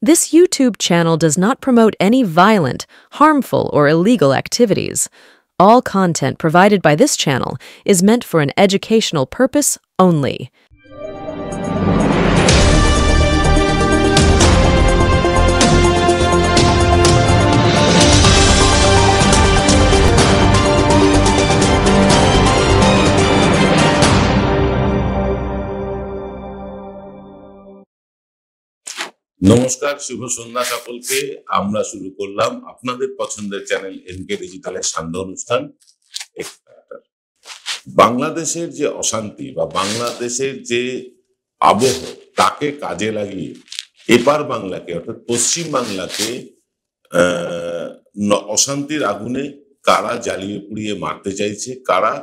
This YouTube channel does not promote any violent, harmful, or illegal activities. All content provided by this channel is meant for an educational purpose only. নমস্কার, শুভ সন্ধ্যা সকলকে। আমরা শুরু করলাম আপনাদের পছন্দের channel NK ডিজিটালের সান্ধ্য অনুষ্ঠান। বাংলাদেশের যে অশান্তি বা বাংলাদেশের যে আবহ তাকে কাজে লাগিয়ে এপার বাংলাকে অর্থাৎ পশ্চিম বাংলাকে অশান্তির আগুনে কারা জ্বালিয়ে পুড়িয়ে মারতে চাইছে, কারা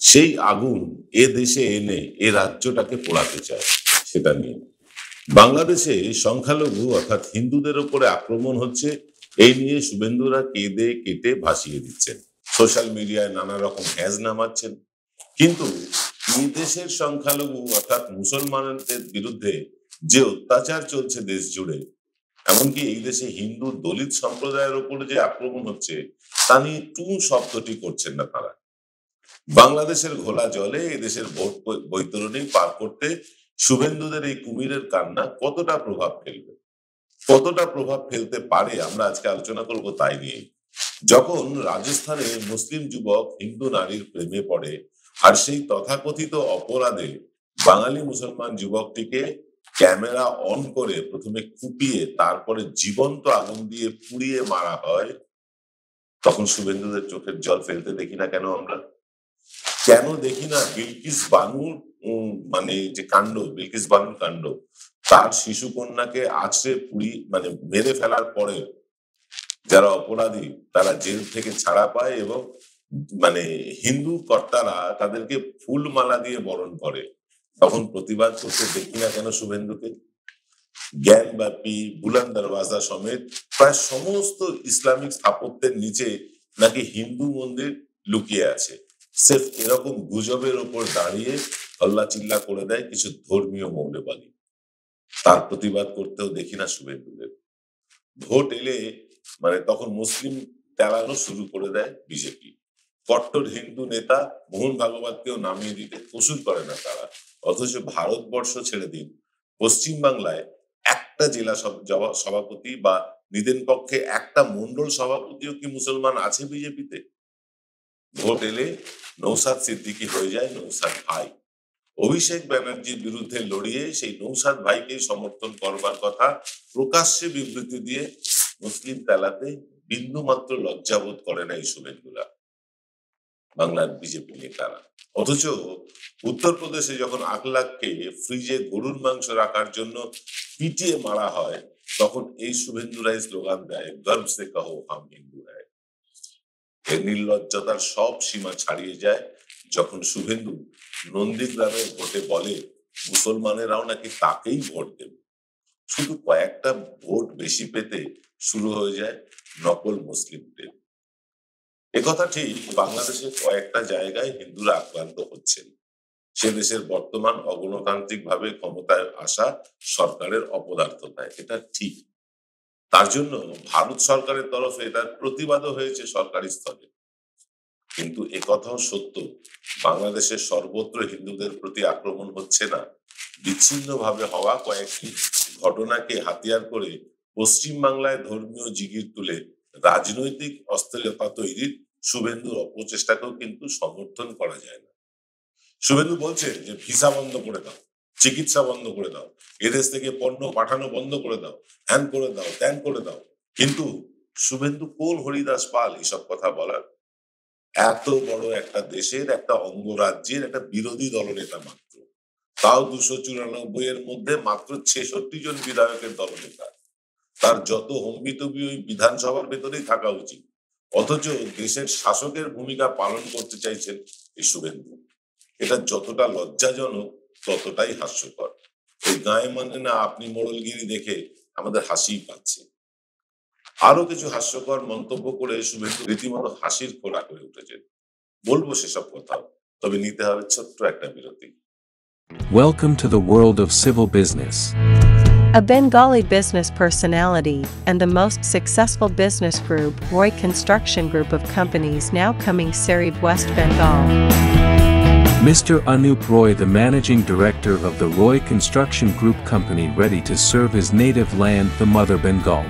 সেই আগুন এ দেশে এনে এ রাজ্যটাকে পোড়াতে চায়, সেটা নিয়ে বাংলাদেশে সংখ্যালঘু অর্থাৎ হিন্দুদের উপরে আক্রমণ হচ্ছে। এই নিয়ে শুভেন্দুরা কেঁদে কেটে ভাসিয়ে দিচ্ছেন, সোশ্যাল মিডিয়ায় নানা রকম হ্যাজ নামাচ্ছেন। কিন্তু এই দেশের সংখ্যালঘু অর্থাৎ মুসলমানদের বিরুদ্ধে যে অত্যাচার চলছে দেশ জুড়ে, এমনকি এই দেশে হিন্দু দলিত সম্প্রদায়ের উপরে যে আক্রমণ হচ্ছে তা নিয়ে টু শব্দটি করছেন না তারা। বাংলাদেশের ঘোলা জলে এই দেশের ভোট বৈতরণী পার করতে শুভেন্দুদের এই কুমিরের কান্না কতটা প্রভাব ফেলবে, কতটা প্রভাব ফেলতে পারে, আমরা আজকে আলোচনা করব তাই নিয়ে। যখন রাজস্থানে মুসলিম যুবক হিন্দু নারীর প্রেমে পড়ে আর সেই তথাকথিত অপরাধে বাঙালি মুসলমান যুবকটিকে ক্যামেরা অন করে প্রথমে কুপিয়ে তারপরে জীবন্ত আগুন দিয়ে পুড়িয়ে মারা হয়, তখন শুভেন্দুদের চোখের জল ফেলতে দেখি না কেন? আমরা কেন দেখি না বিলকিস বানুর যে কাণ্ড, বিলকিস বানুর কাণ্ড, তার শিশু কন্যাকে আছড়ে পুড়ি মেরে ফেলার পরে যারা অপরাধী তারা জেল থেকে ছাড়া পায় এবং হিন্দু কর্তারা তাদেরকে ফুল মালা দিয়ে বরণ করে, তখন প্রতিবাদ করতে দেখি না কেন শুভেন্দুকে? জ্ঞানব্যাপী বুলন্দ দরওয়াজা সমেত প্রায় সমস্ত ইসলামিক স্থাপত্যের নিচে নাকি হিন্দু মন্দির লুকিয়ে আছে। সির্ফ এরকম গুজবের ওপর দাঁড়িয়ে হল্লা চিল্লা করে দেয় কিছু ধর্মীয় মৌলবাদী, তার প্রতিবাদ করতেও দেখি না শুভেন্দুদের। ভোট এলে তখন মুসলিম তেলানো শুরু করে দেয় বিজেপি। কট্টর হিন্দু নেতা মোহন ভাগবতকেও নামিয়ে দিতে কসুর করে না তারা। অথচ ভারতবর্ষ ছেড়ে দিন, পশ্চিম বাংলায় একটা জেলা সভাপতি বা নিদেন পক্ষে একটা মন্ডল সভাপতিও কি মুসলমান আছে বিজেপিতে? ভোট এলে নৌসাদ সিদ্দিকী হয়ে যায় নৌসাদ ভাই। অভিষেক ব্যানার্জির বিরুদ্ধে লড়িয়ে সেই নৌসাদ ভাইকে সমর্থন করবার কথা প্রকাশ্যে বিবৃতি দিয়ে মুসলিম তেলাতে বিন্দু মাত্র লজ্জাবোধ করে না এই শুভেন্দুরা, বাংলার বিজেপি নেতারা। অথচ উত্তরপ্রদেশে যখন আকলাককে ফ্রিজে গরুর মাংস রাখার জন্য পিটিয়ে মারা হয়, তখন এই শুভেন্দুরাই স্লোগান দেয়, গর্ব সে কহো হাম হিন্দু হ্যায়। এর নির্লজ্জতার সব সীমা ছাড়িয়ে যায় যখন শুভেন্দু নন্দীগ্রামের ভোটে বলে মুসলমানেরাও নাকি তাকেই ভোট দেবে। শুধু কয়েকটা ভোট বেশি পেতে শুরু হয়ে যায় নকল মুসলিমদের। একথা ঠিক, বাংলাদেশের কয়েকটা জায়গায় হিন্দুরা আক্রান্ত হচ্ছেন। সে দেশের বর্তমান অগণতান্ত্রিক ভাবে ক্ষমতায় আসা সরকারের অপদার্থতায়, এটা ঠিক। তার জন্য ভারত সরকারের তরফে তার প্রতিবাদও হয়েছে সরকারি স্তরে। কিন্তু একথাও সত্য, বাংলাদেশের সর্বত্র হিন্দুদের প্রতি আক্রমণ হচ্ছে না। বিচ্ছিন্নভাবে হওয়া কয়েকটি ঘটনাকে হাতিয়ার করে পশ্চিম বাংলায় ধর্মীয় জিগির তুলে রাজনৈতিক অস্থিরতা তৈরির শুভেন্দুর অপচেষ্টাকেও কিন্তু সমর্থন করা যায় না। শুভেন্দু বলছেন যে ভিসা বন্ধ করে দাও, চিকিৎসা বন্ধ করে দাও, এদেশ থেকে পণ্য পাঠানো বন্ধ করে দাও, হ্যান করে দাও, ত্যান করে দাও। কিন্তু শুভেন্দু কোন হরিদাস পাল এসব কথা বলার? এত বড় একটা দেশের একটা অঙ্গরাজ্যের একটা বিরোধী দলনেতা মাত্র, তাও 294 এর মধ্যে মাত্র 66 জন বিধায়কের দলনেতা। তার যত হম্বিতবি ওই বিধানসভার ভেতরেই থাকা উচিত, অথচ দেশের শাসকের ভূমিকা পালন করতে চাইছেন এই শুভেন্দু। এটা যতটা লজ্জাজনক ততটাই হাস্যকর। এই গায়ে মানে না আপনি মোড়লগিরি দেখে আমাদের হাসিই পাচ্ছে। আরো কিছু হাস্যকর মন্তব্য করে শুভেন্দু রীতিমতো হাসির খোরাক হয়ে উঠেছেন। বলবো সেসব কথা, তবে নিতে হবে ছোট্ট একটা বিরতি। Welcome to the world of civil business. A Bengali business personality and the most successful business group, Roy Construction Group of companies now coming Sarib, West Bengal. Mr. Anup Roy, the managing director of the Roy Construction Group company, ready to serve his native land, the mother Bengal.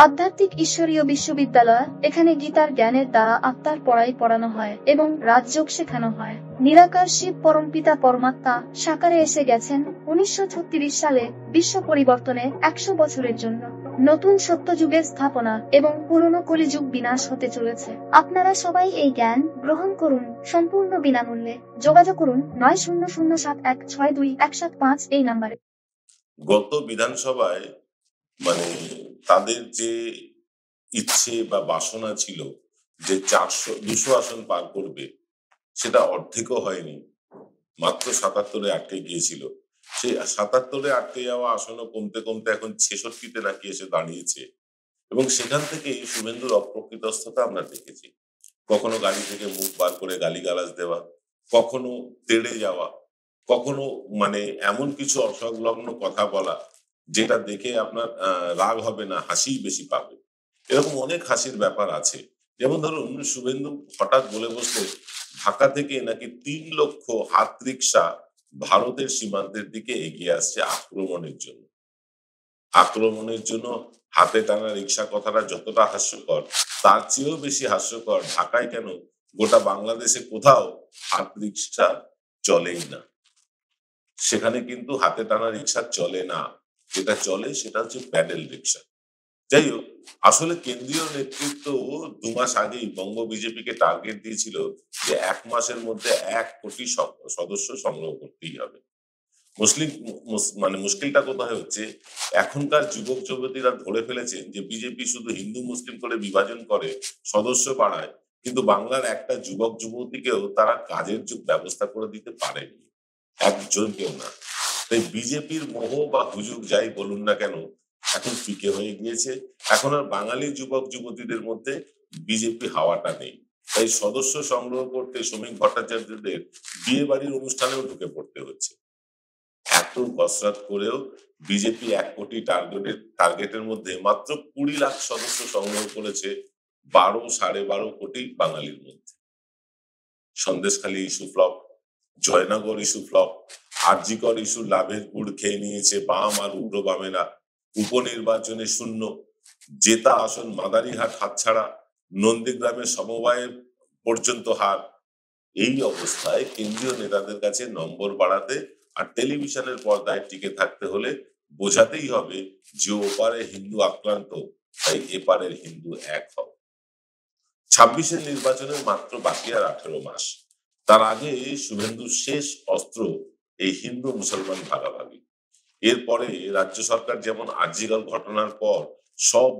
আধ্যাত্মিক ঈশ্বরীয় বিশ্ববিদ্যালয়, এখানে গীতার জ্ঞানের দ্বারা আত্মার পড়াই পড়ানো হয় এবং রাজযোগ শেখানো হয়। নিরাকার শিব পরমপিতা পরমাত্মা সাকারে এসে গেছেন 1936 সালে বিশ্ব পরিবর্তনের 100 বছরের জন্য। নতুন সত্যযুগের স্থাপনা এবং পুরনো কলিযুগ বিনাশ হতে চলেছে। আপনারা সবাই এই জ্ঞান গ্রহণ করুন সম্পূর্ণ বিনামূল্যে। যোগাযোগ করুন 9007162175 এই নম্বরে। গত বিধানসভায় মানে তাদের যে ইচ্ছে বা বাসনা ছিল যে 200 আসন পার করবে, সেটা অর্ধেকও হয়নি, মাত্র 77-এ আটকে গিয়েছিল। সেই 77-এ আটকে যাওয়া আসনও কমতে কমতে এখন 66-তে নাকি এসে দাঁড়িয়েছে। এবং সেখান থেকে শুভেন্দুর অপ্রকৃতস্থতা আমরা দেখেছি। কখনো গাড়ি থেকে মুখ বার করে গালিগালাজ দেওয়া, কখনো তেড়ে যাওয়া, কখনো মানে এমন কিছু অসংলগ্ন কথা বলা যেটা দেখে আপনার রাগ হবে না, হাসিই বেশি পাবে। এরকম অনেক হাসির ব্যাপার আছে। যেমন ধরুন, শুভেন্দু হঠাৎ বলে বসলে ঢাকা থেকে নাকি 3 লক্ষ হাত রিক্সা ভারতের সীমান্তের দিকে এগিয়ে আসছে আক্রমণের জন্য। হাতে টানা রিক্সা কথাটা যতটা হাস্যকর, তার চেয়েও বেশি হাস্যকর ঢাকায় কেন গোটা বাংলাদেশে কোথাও হাত রিক্সা চলেই না। সেখানে কিন্তু হাতে টানা রিক্সা চলে না, যেটা চলে সেটা হচ্ছে প্যাডেল রিক্সা। যাই হোক, আসলে কেন্দ্রীয় নেতৃত্ব 2 মাস আগেই বঙ্গ বিজেপিকে টার্গেট দিয়েছিল যে 1 মাসের মধ্যে 1 কোটি সদস্য সংগ্রহ করতেই হবে। মুশকিলটা কোথায় হচ্ছে, এখনকার যুবক যুবতীরা ধরে ফেলেছেন যে বিজেপি শুধু হিন্দু মুসলিম করে বিভাজন করে সদস্য বাড়ায়, কিন্তু বাংলার একটা যুবক যুবতীকেও তারা কাজের ব্যবস্থা করে দিতে পারেনি, একজনকেও না। তাই বিজেপির মোহ বা হুজুগ যাই বলুন না কেন, এখন পিকে হয়ে গিয়েছে। এখন আর বাঙালি যুবক যুবতীদের মধ্যে বিজেপি হাওয়াটা নেই। তাই সদস্য সংগ্রহ করতে শ্রমিক ভট্টাচার্যদের বিয়ে বাড়ির অনুষ্ঠানেও ঢুকে পড়তে হচ্ছে। এত কসরত করেও বিজেপি 1 কোটি টার্গেটের মধ্যে মাত্র 20 লাখ সদস্য সংগ্রহ করেছে 12-12.5 কোটি বাঙালির মধ্যে। Sandeshkhali issue flop, Joynagar issue flop, RG Kar issue লাভের গুড় খেয়ে নিয়েছে বাম আর উগ্রবামেরা, উপনির্বাচনে শূন্য, জেতা আসন মাদারিহাট হাতছাড়া, নন্দীগ্রামের সমবায়ের পর্যন্ত হার। এই অবস্থায় কেন্দ্রীয় নেতাদের কাছে নম্বর বাড়াতে আর টেলিভিশনের পর্দায় টিকে থাকতে হলে বোঝাতেই হবে যে ওপারে হিন্দু আক্রান্ত, তাই এপারের হিন্দু এক হবে। 26-এর নির্বাচনের মাত্র বাকি আর 18 মাস। তার আগে শুভেন্দুর শেষ অস্ত্র এই হিন্দু মুসলমান ভাগাভাগি। এরপরে রাজ্য সরকার যেমন আরজিকর ঘটনার পর সব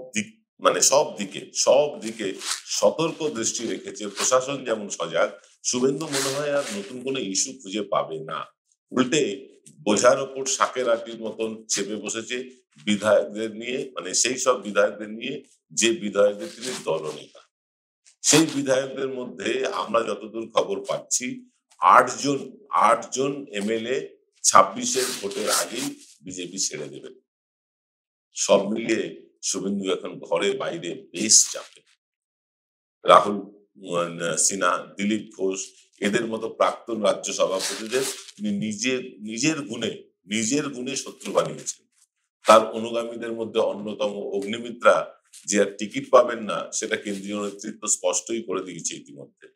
দিকে সতর্ক দৃষ্টি রেখেছে, প্রশাসন যেমন সজাগ, শুভেন্দু মনে হয় আর নতুন কোনো ইস্যু খুঁজে পাবে না। উল্টে বোঝার ওপর শাকের আটির মতন চেপে বসেছে বিধায়কদের নিয়ে, সেই সব বিধায়কদের নিয়ে যে বিধায়কদের তিনি দলনেতা। সেই বিধায়কদের মধ্যে আমরা যতদূর খবর পাচ্ছি 8 জন এমএলএ 26-এর ভোটের আগেই বিজেপি ছেড়ে দেবেন। সব মিলিয়ে শুভেন্দু এখন ঘরে বাইরে বেশ চাপে। রাহুল সিনহা, দিলীপ ঘোষ এদের মতো প্রাক্তন রাজ্য সভাপতিদের তিনি নিজের গুণে শত্রু বানিয়েছেন। তার অনুগামীদের মধ্যে অন্যতম অগ্নিমিত্রা যে আর টিকিট পাবেন না, সেটা কেন্দ্রীয় নেতৃত্ব স্পষ্টই করে দিয়েছে ইতিমধ্যে।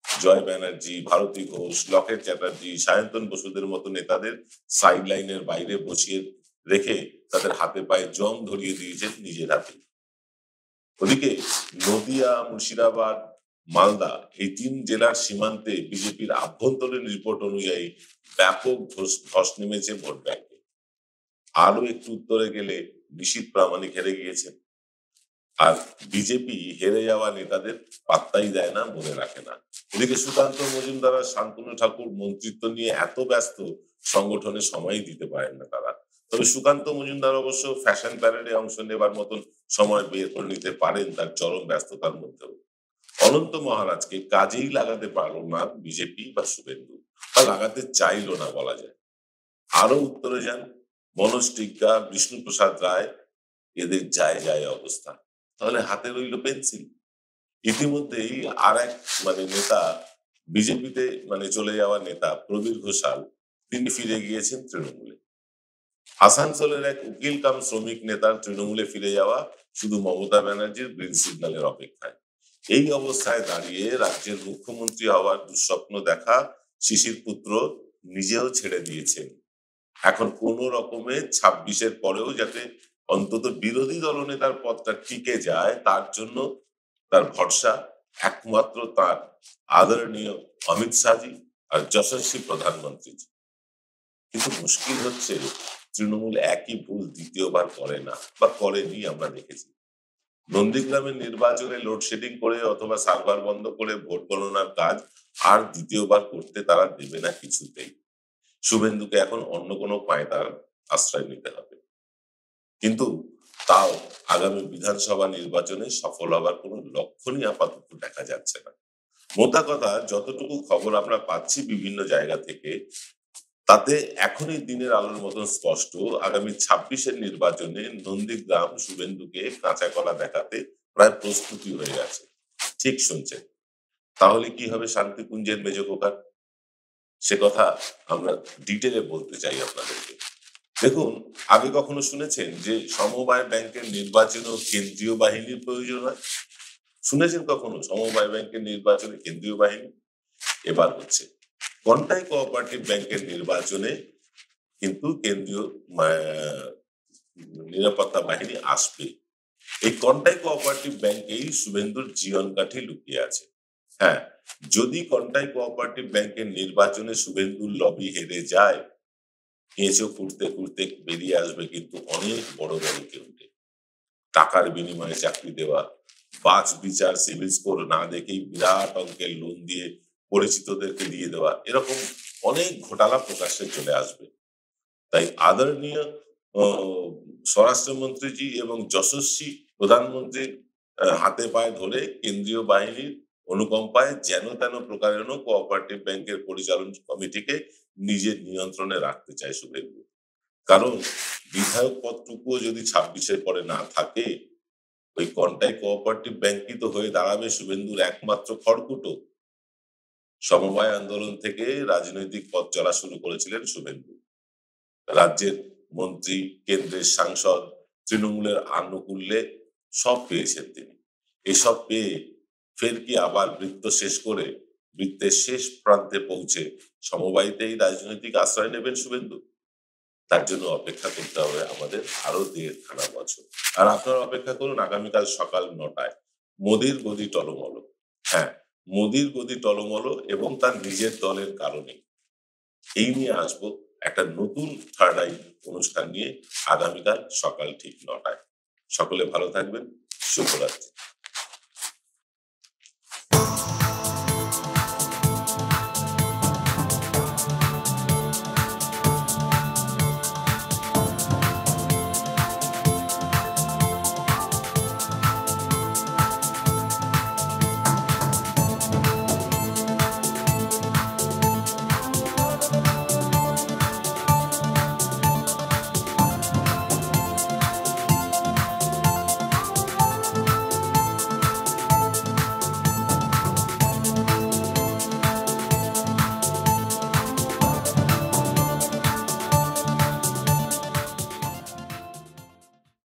জয় ব্যানার্জি, ভারতী ঘোষ, লকেট চ্যাটার্জি, সায়ন্তন বসুদের মতো নেতাদের সাইড লাইনের বাইরে বসিয়ে রেখে তাদের হাতে পায়ে জং ধরিয়ে দিয়েছেন নিজের হাতে। ওদিকে নদিয়া, মুর্শিদাবাদ, মালদা এই 3 জেলার সীমান্তে বিজেপির আভ্যন্তরীণ রিপোর্ট অনুযায়ী ব্যাপক ধস নেমেছে ভোট ব্যাংকে। আরো একটু উত্তরে গেলে নিশীথ প্রামাণিক হেরে গিয়েছেন। আর বিজেপি হেরে যাওয়া নেতাদের পাত্তাই দেয় না, মনে রাখে না। এদিকে সুকান্ত মজুমদার আর শান্তনু ঠাকুর মন্ত্রিত্ব নিয়ে এত ব্যস্ত, সংগঠনে সময়ই দিতে পারেন না তারা। তবে সুকান্ত মজুমদার অবশ্য ফ্যাশন প্যারেডে অংশ নেবার মতন সময় বের করে নিতে পারেন তার চরম ব্যস্ততার মধ্যেও। অনন্ত মহারাজকে কাজেই লাগাতে পারলো না বিজেপি বা শুভেন্দু, বা লাগাতে চাইলো না বলা যায়। আরো উত্তরে যান, মনোজ টিগ্গা, বিষ্ণুপ্রসাদ রায়, এদের যায় যায় অবস্থা। তাহলে হাতে রইল পেন্সিল। ইতিমধ্যেই আর এক নেতা, বিজেপিতে চলে যাওয়া নেতা প্রবীর ঘোষাল, তিনি ফিরে গিয়েছেন তৃণমূলে। আসানসোলের এক উকিল কাম শ্রমিক নেতার তৃণমূলে ফিরে যাওয়া শুধু মমতা ব্যানার্জির গ্রিন সিগন্যালের অপেক্ষায়। এই অবস্থায় দাঁড়িয়ে রাজ্যের মুখ্যমন্ত্রী হওয়ার দুঃস্বপ্ন দেখা শিশির পুত্র নিজেও ছেড়ে দিয়েছেন। এখন কোন রকমে 26-এর পরেও যাতে অন্তত বিরোধী দলনেতার পদটা টিকে যায়, তার জন্য তার ভরসা একমাত্র তার আদরণীয় অমিত শাহজি আর যশস্বী প্রধানমন্ত্রী। কিন্তু মুশকিল হচ্ছে, তৃণমূল একই ভুল দ্বিতীয়বার করে না, বা করেনি আমরা দেখেছি। নন্দীগ্রামের নির্বাচনে লোডশেডিং করে অথবা সার্ভার বন্ধ করে ভোট গণনার কাজ আর দ্বিতীয়বার করতে তারা দেবে না কিছুতেই। শুভেন্দুকে এখন অন্য কোনো পায়তার আশ্রয় নিতে হবে। কিন্তু তাও আগামী বিধানসভা নির্বাচনে সফল হবার কোনো লক্ষণই আপাতত দেখা যাচ্ছে না। মোটা কথা, যতটুকু খবর আমরা পাচ্ছি বিভিন্ন জায়গা থেকে, তাতে এখনই দিনের আলোর মতন স্পষ্ট, আগামী 26-এর নির্বাচনে নন্দীগ্রাম শুভেন্দুকে কাঁচা কলা দেখাতে প্রায় প্রস্তুতি হয়ে গেছে। ঠিক শুনছেন। তাহলে কি হবে শান্তিপুঞ্জের মেজখোকার? সে কথা আমরা ডিটেলে বলতে চাই আপনাদেরকে। দেখুন, আগে কখনো শুনেছেন যে সমবায় ব্যাংকের নির্বাচনেও কেন্দ্রীয় বাহিনীর প্রয়োজন হয়? শুনেছেন কখনো সমবায় ব্যাংকের নির্বাচনে কেন্দ্রীয় বাহিনী? এবার হচ্ছে কন্টাই কোঅপারেটিভ ব্যাংকের নির্বাচনে কিন্তু কেন্দ্রীয় নিরাপত্তা বাহিনী আসবে। এই কন্টাই কোঅপারেটিভ ব্যাংকেই শুভেন্দুর জীবন কাঠি লুকিয়ে আছে। হ্যাঁ, যদি কন্টাই কোঅপারেটিভ ব্যাংকের নির্বাচনে শুভেন্দুর লবি হেরে যায়, কেঁচো খুঁড়তে খুঁড়তে বেরিয়ে আসবে কিন্তু অনেক বড় বড় কেউটে। টাকার বিনিময়ে চাকরি দেওয়া, বাছ বিচার সিভিল স্কোর না দেখেই বিরাট অঙ্কের লোন দিয়ে পরিচিতদেরকে দিয়ে দেওয়া, এরকম অনেক ঘোটালা প্রকাশ্যে চলে আসবে। তাই আদরণীয় স্বরাষ্ট্রমন্ত্রীজি এবং যশস্বী প্রধানমন্ত্রীর হাতে পায়ে ধরে কেন্দ্রীয় বাহিনীর অনুকম্পায় যেন তেন প্রকারেণ কোঅপারেটিভ ব্যাংকের পরিচালন কমিটিকে নিজের নিয়ন্ত্রণে রাখতে চায় শুভেন্দু। কারণ বিধায়ক পদটুকুও যদি 26-এর পরে না থাকে, ওই কন্টাই কোঅপারেটিভ ব্যাংকই তো হয়ে দাঁড়াবে শুভেন্দুর একমাত্র খড়কুটো। সমবায় আন্দোলন থেকে রাজনৈতিক পথ চলা শুরু করেছিলেন শুভেন্দু। রাজ্যের মন্ত্রী, কেন্দ্রের সাংসদ, তৃণমূলের আনুকূল্যে সব পেয়েছেন তিনি। এসব পেয়ে ফের কি আবার বৃত্ত শেষ করে বৃত্তের শেষ প্রান্তে পৌঁছে সমবায়িতেই রাজনৈতিক আশ্রয় নেবেন শুভেন্দু? তার জন্য অপেক্ষা করতে হবে আমাদের আরো 1.5 বছর। আর আপনারা অপেক্ষা করুন আগামীকাল সকাল 9টায় মোদির গদি টলমল। হ্যাঁ, মোদির গদি টলমল এবং তার নিজের দলের কারণে। এই নিয়ে আসবো একটা নতুন থার্ড আই অনুষ্ঠান নিয়ে আগামীকাল সকাল ঠিক 9টায়। সকলে ভালো থাকবেন। শুভরাত্রি।